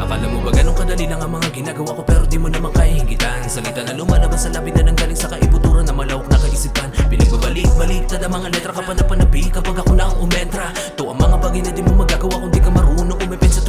Akala mo ba ganun kadali lang ang mga ginagawa ko, pero di mo naman kaya hinggitan. Salita na lumalabas sa labi na nanggaling sa kaibuturan na malawak na kaisipan. Pinagbabalik-baliktad ang mga letra kapag napanabi kapag ako na ang umentra. To ang mga bagay na di mo magagawa kung di ka marunong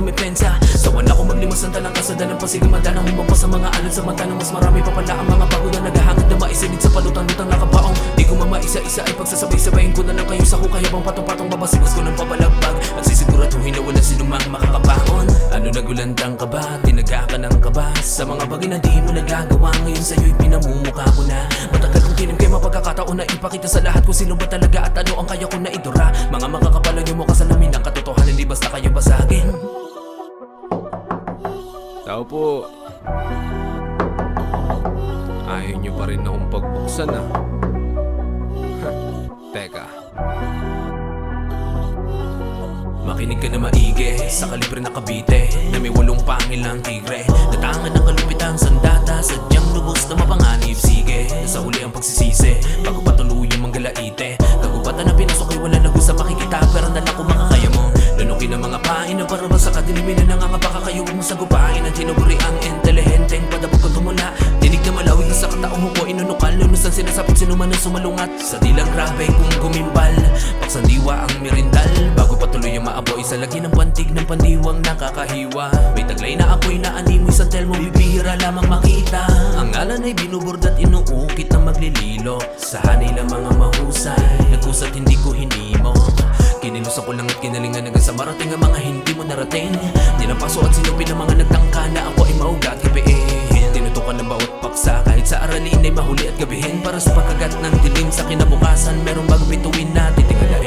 tumipensa. Sawan ako maglimas ng talang kasada ng pasigamanda ng humang pa sa mga alad. Samantalang mas marami pa pala ang mga bago na naghahangad na maisinid sa palutang-lutang nakabaong. Di ko mamaisa-isa ay pagsasabay-sabayin ko na lang kayo sa kukaya bang patong-patong babasigas ko ng pabalagbag. At sisiguraduhin na wala sinumang makakabaon. Ano nagulantang ka ba? Tinaga ka ng kabas sa mga bagay na di mo nagagawa. Ngayon sa'yo'y pinamumukha ko na. Matagal kong tinim kayo mapagkakataon na ipakita sa lahat kung sino ba talaga at ano ang kaya ko na idura. Mga makakapalan yung mukha sa lamin ng katotohanan, di basta kayo basagin. Tao po. Ayaw nyo pa rin akong pagbuksan ah. Teka. Makinig ka na maigi sa kalibre na Cavite na may 8 pangilang tigre. Natangan ng kalupitang sandata, sadyang lubos na mapanganib. Sige, sa huli ang pagsisisi bago patuloy yung manggalaite. Kagubatan na pinasok ay wala nag sa makikita, pero nalako makakaya mo. Lunukin ang mga pain na parabang sa kadilimin na nangangapaka kayo. Huwag mo sagupain ang tinuburi ang intelihenteng padabog kong tumula. Tinig na malawig na sa kataong huko inunukal. Lunusan sinasapit sinuman ng sumalungat sa dilang grabe kung gumimbal. Paksandiwa ang mirindal bago patuloy ang maaboy sa lagi ng pantig ng pandiwang nakakahiwa. May taglay na ako'y naanimoy sa tel mo, bibihira lamang makita. Ang ngalan ay binuburd at inuukit ng maglililo sa hanay ng mga mahusay. Nagkusat hindi ko hinimo, kinilusa ko lang at kinalingan hanggang sa marating ang mga hindi mo narating. Dinapaso at sinupin ang mga nagtangka na ako ay maugat kipiin. Tinutukan ng bawat paksa kahit sa aralin ay mahuli at gabihin. Para sa pagkagat ng dilim sa kinabukasan, merong bagong bituin na titingala.